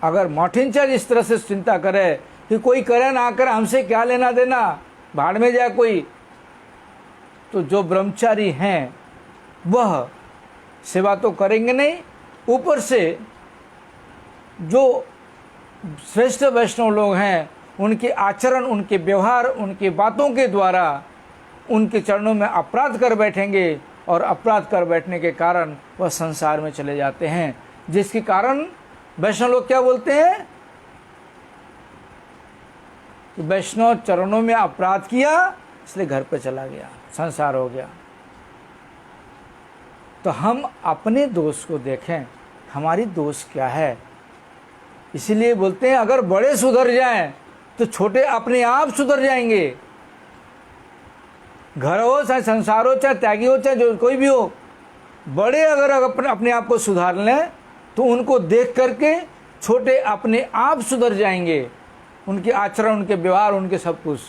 Speaker 1: अगर मठ इंचार्ज इस तरह से चिंता करे कि कोई करे ना करे, हमसे क्या लेना देना, भाड़ में जाए कोई, तो जो ब्रह्मचारी हैं वह सेवा तो करेंगे नहीं, ऊपर से जो श्रेष्ठ वैष्णव लोग हैं उनके आचरण, उनके व्यवहार, उनके बातों के द्वारा उनके चरणों में अपराध कर बैठेंगे, और अपराध कर बैठने के कारण वह संसार में चले जाते हैं। जिसके कारण वैष्णव लोग क्या बोलते हैं कि वैष्णव चरणों में अपराध किया इसलिए घर पे चला गया, संसार हो गया। तो हम अपने दोष को देखें, हमारी दोष क्या है। इसीलिए बोलते हैं अगर बड़े सुधर जाएं तो छोटे अपने आप सुधर जाएंगे। घर हो चाहे संसार हो, चाहे त्यागी हो, चाहे जो कोई भी हो, बड़े अगर अपने आप को सुधार लें तो उनको देख करके छोटे अपने आप सुधर जाएंगे, उनके आचरण, उनके व्यवहार, उनके सब कुछ।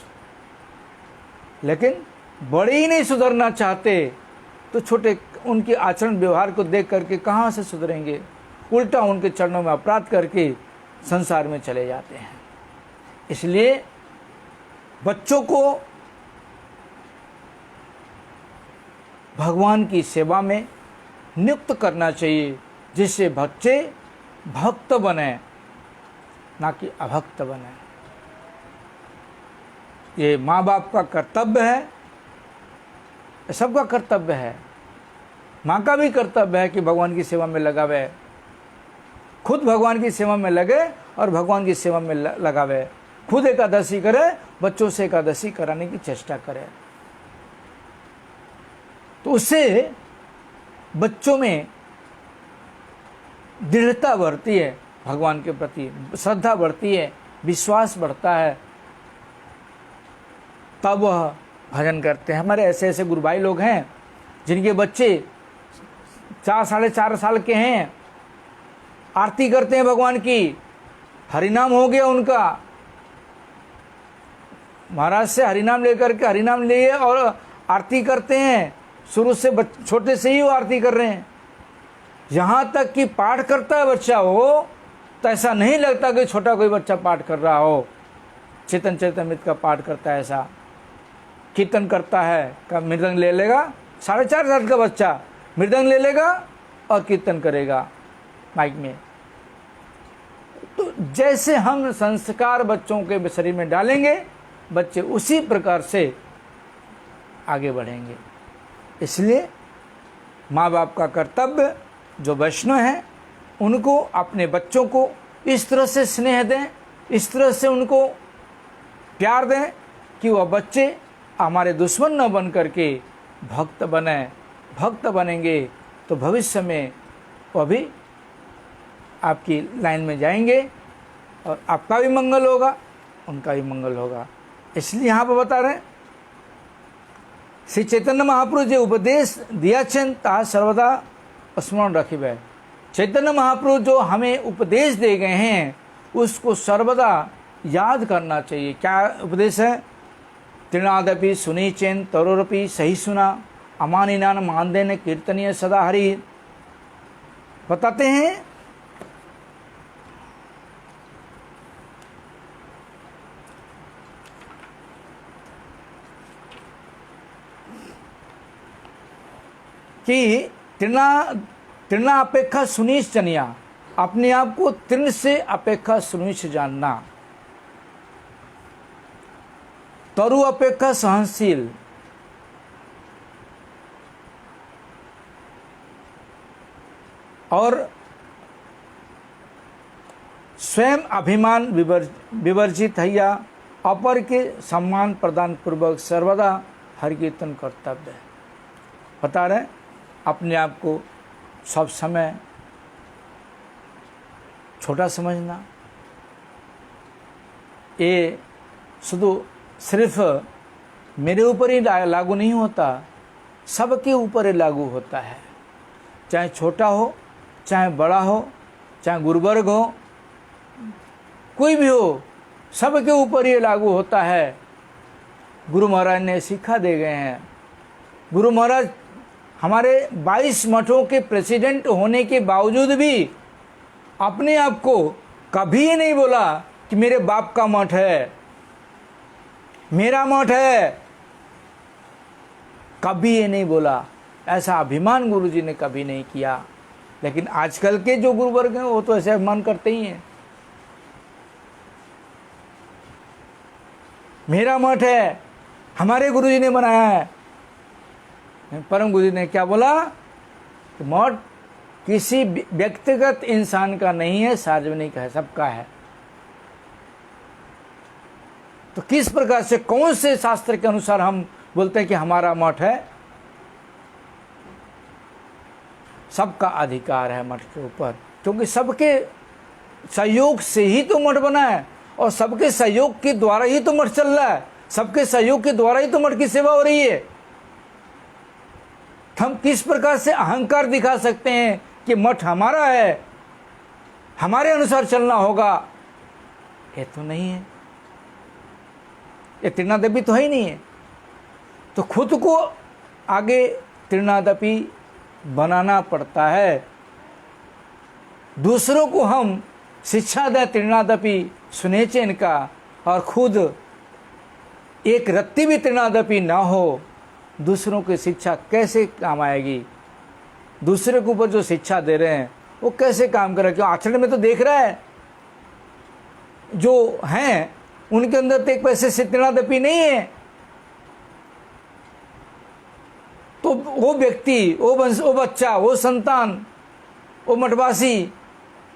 Speaker 1: लेकिन बड़े ही नहीं सुधरना चाहते तो छोटे उनके आचरण व्यवहार को देख करके कहाँ से सुधरेंगे? उल्टा उनके चरणों में अपराध करके संसार में चले जाते हैं। इसलिए बच्चों को भगवान की सेवा में नियुक्त करना चाहिए, जिससे बच्चे भक्त बने, ना कि अभक्त बने। ये माँ बाप का कर्तव्य है, सबका कर्तव्य है। माँ का भी कर्तव्य है कि भगवान की सेवा में लगावे, खुद भगवान की सेवा में लगे और भगवान की सेवा में लगावे। खुद एकादशी करे, बच्चों से एकादशी कराने की चेष्टा करे, तो उससे बच्चों में दृढ़ता बढ़ती है, भगवान के प्रति श्रद्धा बढ़ती है, विश्वास बढ़ता है, तब वह भजन करते हैं। हमारे ऐसे ऐसे गुरु भाई लोग हैं जिनके बच्चे 4 साढ़े 4 साल के हैं, आरती करते हैं भगवान की, हरिनाम हो गया उनका, महाराज से हरिनाम लेकर के हरिनाम लिए और आरती करते हैं। शुरू से छोटे से ही वो आरती कर रहे हैं। यहाँ तक कि पाठ करता है बच्चा हो तो ऐसा नहीं लगता कि छोटा कोई बच्चा पाठ कर रहा हो। चेतन चरितमृत का पाठ करता है, ऐसा कीर्तन करता है, का मृदंग ले लेगा, 4.5 साल का बच्चा मृदंग ले लेगा और कीर्तन करेगा माइक में। तो जैसे हम संस्कार बच्चों के शरीर में डालेंगे, बच्चे उसी प्रकार से आगे बढ़ेंगे। इसलिए माँ बाप का कर्तव्य, जो वैष्णव हैं उनको अपने बच्चों को इस तरह से स्नेह दें, इस तरह से उनको प्यार दें कि वह बच्चे हमारे दुश्मन न बन करके भक्त बने। भक्त बनेंगे तो भविष्य में वह भी आपकी लाइन में जाएंगे और आपका भी मंगल होगा, उनका भी मंगल होगा। इसलिए यहाँ पर बता रहे हैं, श्री चैतन्य महाप्रभु जो उपदेश दिया छन ता सर्वदा स्मरण रखिबे। चैतन्य महाप्रभु जो हमें उपदेश दे गए हैं उसको सर्वदा याद करना चाहिए। क्या उपदेश है? तृणादपि सुनी चेन तरोरपि सही सुना, अमानिनान मानदेन कीर्तनीय सदा हरि। बताते हैं कि तृणा अपेक्षा सुनिश जनिया, अपने आप को तृण से अपेक्षा सुनिश जानना, तरु अपेक्षा सहनशील, और स्वयं अभिमान विवर्जित हैया, अपर के सम्मान प्रदान पूर्वक सर्वदा हरि कीर्तन कर्तव्य है। बता रहे अपने आप को सब समय छोटा समझना, ये सिर्फ मेरे ऊपर ही लागू नहीं होता, सबके ऊपर ही लागू होता है। चाहे छोटा हो, चाहे बड़ा हो, चाहे गुरुवर्ग हो, कोई भी हो, सबके ऊपर ये लागू होता है। गुरु महाराज ने सिखा दे गए हैं। गुरु महाराज हमारे 22 मठों के प्रेसिडेंट होने के बावजूद भी अपने आप को कभी नहीं बोला कि मेरे बाप का मठ है, मेरा मठ है, कभी ये नहीं बोला। ऐसा अभिमान गुरुजी ने कभी नहीं किया। लेकिन आजकल के जो गुरुवर्ग हैं वो तो ऐसे अभिमान करते ही हैं, मेरा मठ है, हमारे गुरुजी ने बनाया है। परम गुरुजी ने क्या बोला कि मठ किसी व्यक्तिगत इंसान का नहीं है, सार्वजनिक है, सबका है। तो किस प्रकार से, कौन से शास्त्र के अनुसार हम बोलते हैं कि हमारा मठ है? सबका अधिकार है मठ के ऊपर, क्योंकि सबके सहयोग से ही तो मठ बना है और सबके सहयोग के द्वारा ही तो मठ चल रहा है, सबके सहयोग के द्वारा ही तो मठ की सेवा हो रही है। हम किस प्रकार से अहंकार दिखा सकते हैं कि मठ हमारा है? हमारे अनुसार चलना होगा, ये तो नहीं है, ये तृणादपी तो है ही नहीं है। तो खुद को आगे तृणादपी बनाना पड़ता है। दूसरों को हम शिक्षा दें तृणादपी सुनेचेन का, और खुद एक रत्ती भी तृणादपी ना हो, दूसरों की शिक्षा कैसे काम आएगी? दूसरे के ऊपर जो शिक्षा दे रहे हैं वो कैसे काम कर रहे हैं? क्यों आचरण में तो देख रहा है, जो हैं उनके अंदर तो एक पैसे से तृणादपी नहीं है। तो वो व्यक्ति, वो बच्चा, वो संतान, वो मठवासी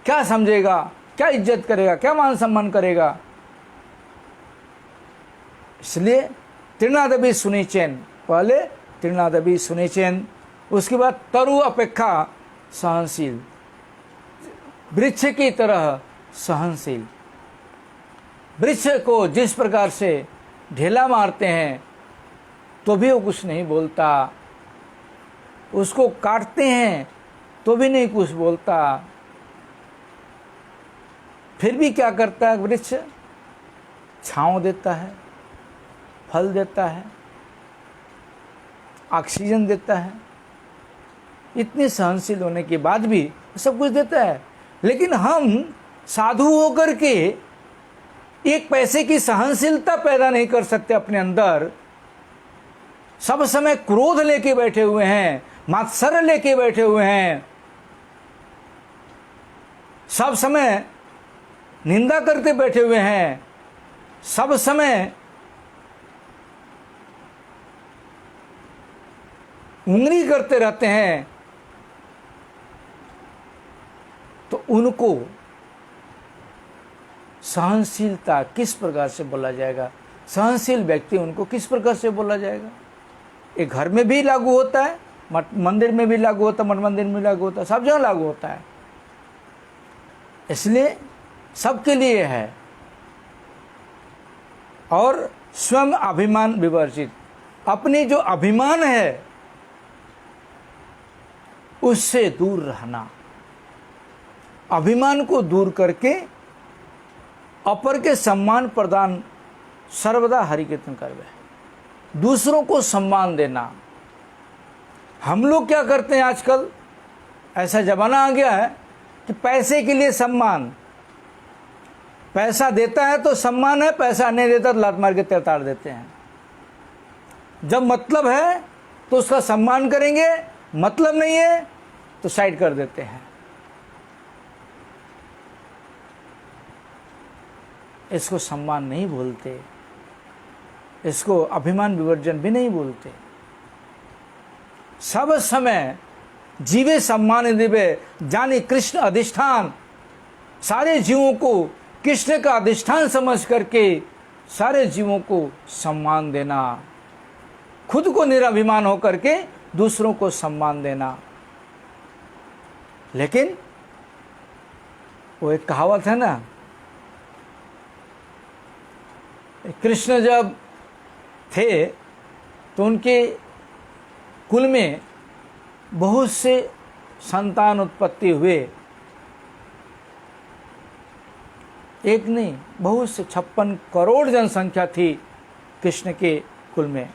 Speaker 1: क्या समझेगा, क्या इज्जत करेगा, क्या मान सम्मान करेगा? इसलिए तृणादपि सुनिचेन, पहले तृणादपि सुनिचेन, उसके बाद तरु अपेक्षा सहनशील, वृक्ष की तरह सहनशील। वृक्ष को जिस प्रकार से ढेला मारते हैं तो भी वो कुछ नहीं बोलता, उसको काटते हैं तो भी नहीं कुछ बोलता, फिर भी क्या करता है वृक्ष? छांव देता है, फल देता है, ऑक्सीजन देता है। इतने सहनशील होने के बाद भी सब कुछ देता है। लेकिन हम साधु होकर के एक पैसे की सहनशीलता पैदा नहीं कर सकते अपने अंदर। सब समय क्रोध लेके बैठे हुए हैं, मात्सर्य लेके बैठे हुए हैं, सब समय निंदा करते बैठे हुए हैं, सब समय उंगली करते रहते हैं। तो उनको सहनशीलता किस प्रकार से बोला जाएगा? सहनशील व्यक्ति उनको किस प्रकार से बोला जाएगा? ये घर में भी लागू होता है, मंदिर में भी लागू होता है, मठ मंदिर में लागू होता है, सब जगह लागू होता है। इसलिए सबके लिए है। और स्वयं अभिमान विवर्जित, अपनी जो अभिमान है उससे दूर रहना, अभिमान को दूर करके अपर के सम्मान प्रदान, सर्वदा हरि कीर्तन करवे, दूसरों को सम्मान देना। हम लोग क्या करते हैं आजकल, ऐसा जमाना आ गया है कि पैसे के लिए सम्मान, पैसा देता है तो सम्मान है, पैसा नहीं देता तो लात मार के ताड़ देते हैं। जब मतलब है तो उसका सम्मान करेंगे, मतलब नहीं है तो साइड कर देते हैं। इसको सम्मान नहीं बोलते, इसको अभिमान विवर्जन भी नहीं बोलते। सब समय जीवे सम्मान दिवे, जानी कृष्ण अधिष्ठान, सारे जीवों को कृष्ण का अधिष्ठान समझ करके सारे जीवों को सम्मान देना, खुद को निराभिमान होकर के दूसरों को सम्मान देना। लेकिन वो एक कहावत है ना, कृष्ण जब थे तो उनके कुल में बहुत से संतान उत्पत्ति हुए, एक नहीं बहुत से 56 करोड़ जनसंख्या थी कृष्ण के कुल में।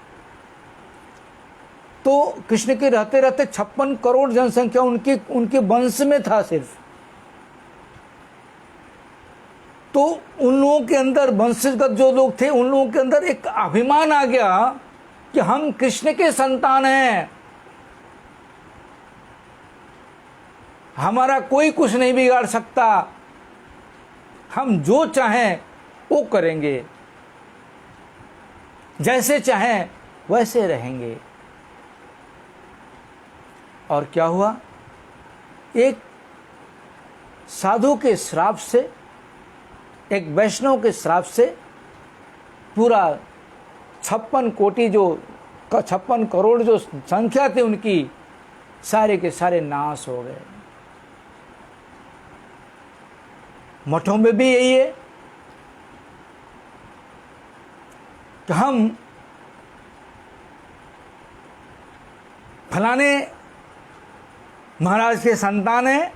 Speaker 1: तो कृष्ण के रहते रहते 56 करोड़ जनसंख्या उनके वंश में था सिर्फ। तो उन लोगों के अंदर, वंशगत जो लोग थे उन लोगों के अंदर एक अभिमान आ गया कि हम कृष्ण के संतान हैं, हमारा कोई कुछ नहीं बिगाड़ सकता, हम जो चाहें वो करेंगे, जैसे चाहें वैसे रहेंगे। और क्या हुआ? एक साधु के श्राप से, एक वैष्णव के श्राप से पूरा 56 कोटि जो 56 करोड़ जो संख्या थी उनकी, सारे के सारे नाश हो गए। मठों में भी यही है कि हम फलाने महाराज के संतान हैं,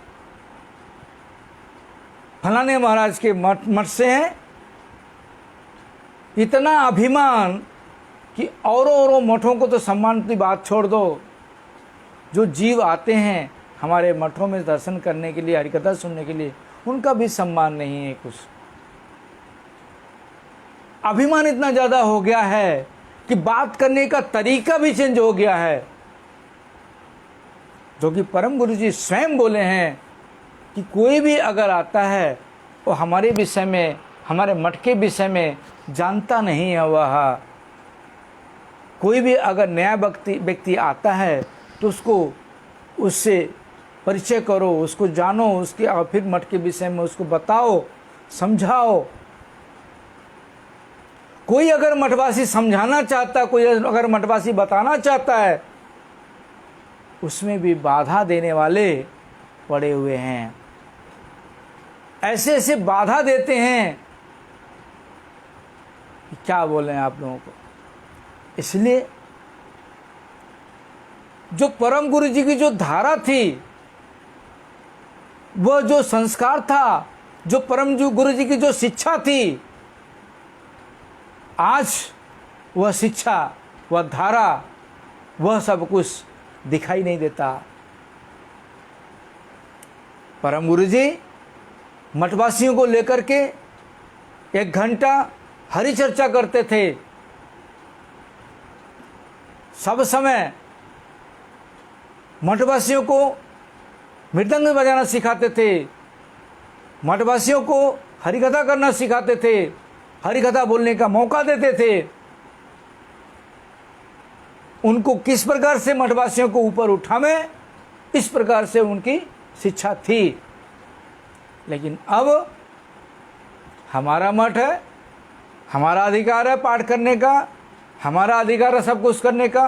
Speaker 1: फलाने महाराज के मठ से हैं। इतना अभिमान कि औरों मठों को तो सम्मान की बात छोड़ दो, जो जीव आते हैं हमारे मठों में दर्शन करने के लिए, हरिकथा सुनने के लिए, उनका भी सम्मान नहीं है कुछ। अभिमान इतना ज़्यादा हो गया है कि बात करने का तरीका भी चेंज हो गया है, जो कि परम गुरु जी स्वयं बोले हैं कि कोई भी अगर आता है वो हमारे विषय में, हमारे मठ के विषय में जानता नहीं है। वह कोई भी अगर नया व्यक्ति आता है तो उससे परिचय करो, उसको जानो, उसके और फिर मठ के विषय में उसको बताओ, समझाओ। कोई अगर मठवासी समझाना चाहता, कोई अगर मठवासी बताना चाहता है, उसमें भी बाधा देने वाले पड़े हुए हैं। ऐसे ऐसे बाधा देते हैं, क्या बोलें आप लोगों को। इसलिए जो परम गुरु जी की जो धारा थी, वह जो संस्कार था, जो परम गुरु जी की जो शिक्षा थी, आज वह शिक्षा, वह धारा, वह सब कुछ दिखाई नहीं देता। परम गुरु जी मठवासियों को लेकर के 1 घंटा हरि चर्चा करते थे। सब समय मठवासियों को मृदंग बजाना सिखाते थे, मठवासियों को हरिकथा करना सिखाते थे, हरिकथा बोलने का मौका देते थे। उनको किस प्रकार से मठवासियों को ऊपर उठावे, इस प्रकार से उनकी शिक्षा थी। लेकिन अब हमारा मठ है, हमारा अधिकार है पाठ करने का, हमारा अधिकार है सब कुछ करने का।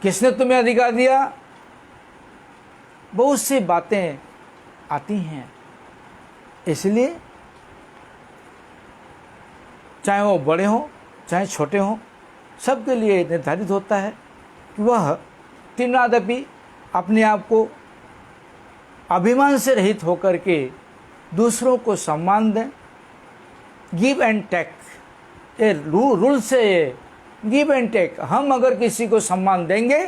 Speaker 1: किसने तुम्हें अधिकार दिया? बहुत सी बातें आती हैं। इसलिए चाहे वो बड़े हों चाहे छोटे हों, सबके लिए निर्धारित होता है कि वह तीनादपि अपने आप को अभिमान से रहित होकर के दूसरों को सम्मान दें। गिव एंड टेक, ये रूल से ये गिव एंड टेक। हम अगर किसी को सम्मान देंगे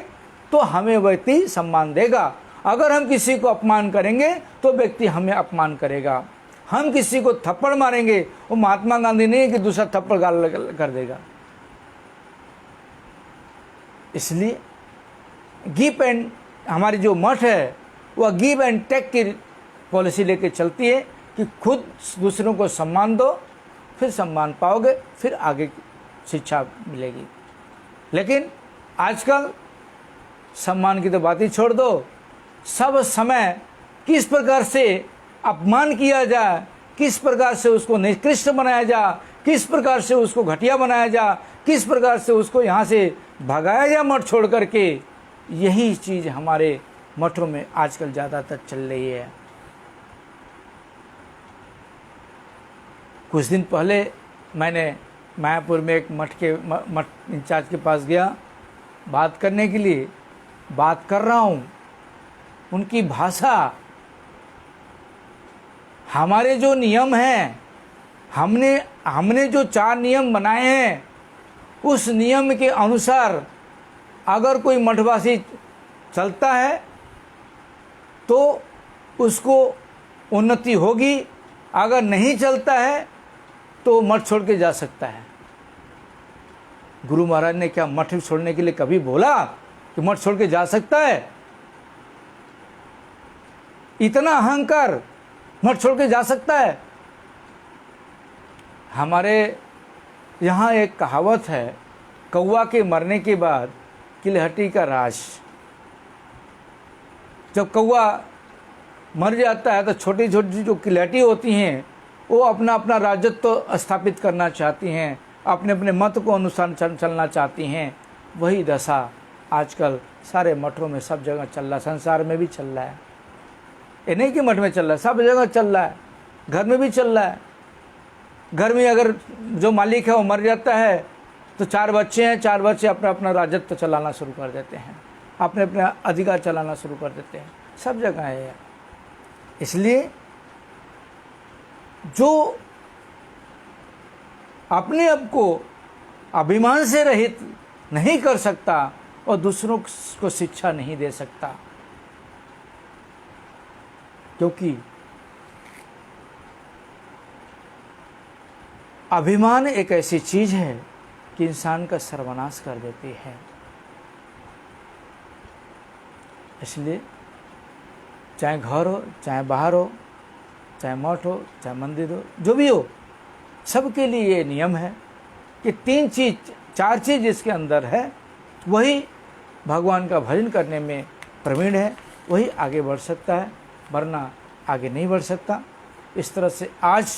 Speaker 1: तो हमें व्यक्ति सम्मान देगा, अगर हम किसी को अपमान करेंगे तो व्यक्ति हमें अपमान करेगा। हम किसी को थप्पड़ मारेंगे, वो महात्मा गांधी नहीं है कि दूसरा थप्पड़ गाल कर देगा। इसलिए गिव एंड, हमारी जो मठ है वह गिव एंड टेक की पॉलिसी लेके चलती है कि खुद दूसरों को सम्मान दो, फिर सम्मान पाओगे, फिर आगे की शिक्षा मिलेगी। लेकिन आजकल सम्मान की तो बात ही छोड़ दो, सब समय किस प्रकार से अपमान किया जाए, किस प्रकार से उसको निकृष्ट बनाया जाए, किस प्रकार से उसको घटिया बनाया जाए, किस प्रकार से उसको यहाँ से भगाया जाए मठ छोड़ करके, यही चीज़ हमारे मठों में आजकल ज़्यादातर चल रही है। कुछ दिन पहले मैंने मायापुर में एक मठ इंचार्ज के पास गया बात करने के लिए। बात कर रहा हूँ, उनकी भाषा, हमारे जो नियम हैं, हमने जो 4 नियम बनाए हैं, उस नियम के अनुसार अगर कोई मठवासी चलता है तो उसको उन्नति होगी, अगर नहीं चलता है तो मठ छोड़ के जा सकता है। गुरु महाराज ने क्या मठ छोड़ने के लिए कभी बोला कि मठ छोड़ के जा सकता है? इतना अहंकार, मठ छोड़ के जा सकता है? हमारे यहाँ एक कहावत है, कौवा के मरने के बाद किलहटी का राज। जब कौवा मर जाता है तो छोटी छोटी जो किलहटी होती हैं वो अपना अपना राजत्व स्थापित करना चाहती हैं, अपने अपने मत को अनुसार चलना चाहती हैं। वही दशा आजकल सारे मठों में सब जगह चल रहा है, संसार में भी चल रहा है। ये नहीं कि मठ में चल रहा है, सब जगह चल रहा है, घर में भी चल रहा है। घर में अगर जो मालिक है वो मर जाता है तो 4 बच्चे हैं, 4 बच्चे अपना अपना राजत्व चलाना शुरू कर देते हैं, अपने अपने अधिकार चलाना शुरू कर देते हैं। सब जगह है। इसलिए जो अपने आप को अभिमान से रहित नहीं कर सकता और दूसरों को शिक्षा नहीं दे सकता, क्योंकि अभिमान एक ऐसी चीज है कि इंसान का सर्वनाश कर देती है। इसलिए चाहे घर हो, चाहे बाहर हो, चाहे मठ हो, चाहे मंदिर हो, जो भी हो, सबके लिए ये नियम है कि 3 चीज 4 चीज जिसके अंदर है वही भगवान का भजन करने में प्रवीण है, वही आगे बढ़ सकता है, वरना आगे नहीं बढ़ सकता। इस तरह से आज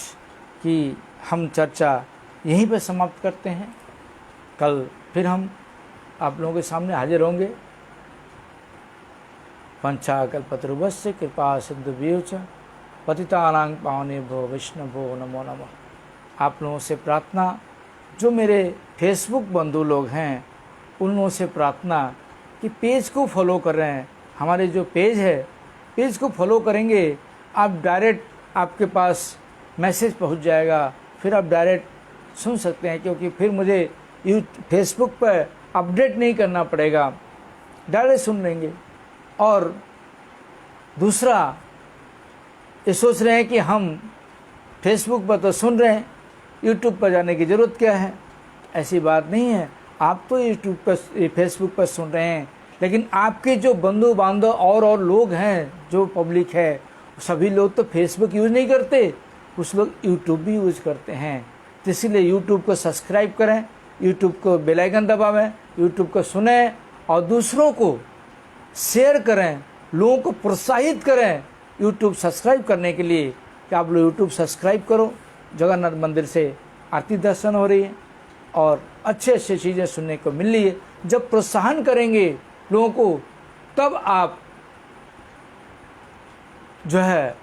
Speaker 1: की हम चर्चा यहीं पर समाप्त करते हैं। कल फिर हम आप लोगों के सामने हाजिर होंगे। पंचाकल्पतरुभ्यश्च कृपा सिन्धुभ्यो च पतितानां पावनेभ्यो वैष्णवो नमो नमः। आप लोगों से प्रार्थना, जो मेरे फेसबुक बंधु लोग हैं उन लोगों से प्रार्थना कि पेज को फॉलो कर रहे हैं। हमारे जो पेज है, पेज को फॉलो करेंगे, आप डायरेक्ट आपके पास मैसेज पहुंच जाएगा, फिर आप डायरेक्ट सुन सकते हैं, क्योंकि फिर मुझे फेसबुक पर अपडेट नहीं करना पड़ेगा, डायरेक्ट सुन लेंगे। और दूसरा, ये सोच रहे हैं कि हम फेसबुक पर तो सुन रहे हैं, यूट्यूब पर जाने की ज़रूरत क्या है? ऐसी बात नहीं है। आप तो यूट्यूब पर, फेसबुक पर सुन रहे हैं, लेकिन आपके जो बंधु बांधव और लोग हैं, जो पब्लिक है, सभी लोग तो फेसबुक यूज़ नहीं करते, कुछ लोग यूट्यूब भी यूज़ करते हैं। तो इसीलिए यूट्यूब को सब्सक्राइब करें, यूट्यूब को बेल आइकन दबावें, यूट्यूब को सुनें और दूसरों को शेयर करें, लोगों को प्रोत्साहित करें यूट्यूब सब्सक्राइब करने के लिए कि आप लोग यूट्यूब सब्सक्राइब करो। जगन्नाथ मंदिर से आरती दर्शन हो रही है और अच्छे अच्छे चीज़ें सुनने को मिल रही है। जब प्रोत्साहन करेंगे लोगों को, तब आप जो है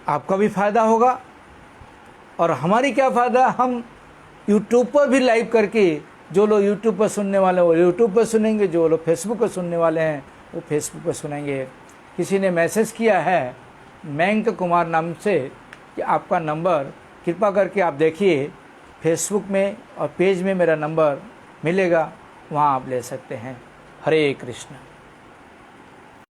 Speaker 1: आपका भी फायदा होगा और हमारी क्या फ़ायदा। हम यूट्यूब पर भी लाइव करके, जो लोग यूट्यूब पर सुनने वाले हैं वो यूट्यूब पर सुनेंगे, जो लोग फेसबुक पर सुनने वाले हैं वो फेसबुक पर सुनेंगे। किसी ने मैसेज किया है मयंक कुमार नाम से कि आपका नंबर कृपा करके आप देखिए, फेसबुक में और पेज में मेरा नंबर मिलेगा, वहाँ आप ले सकते हैं। हरे कृष्ण।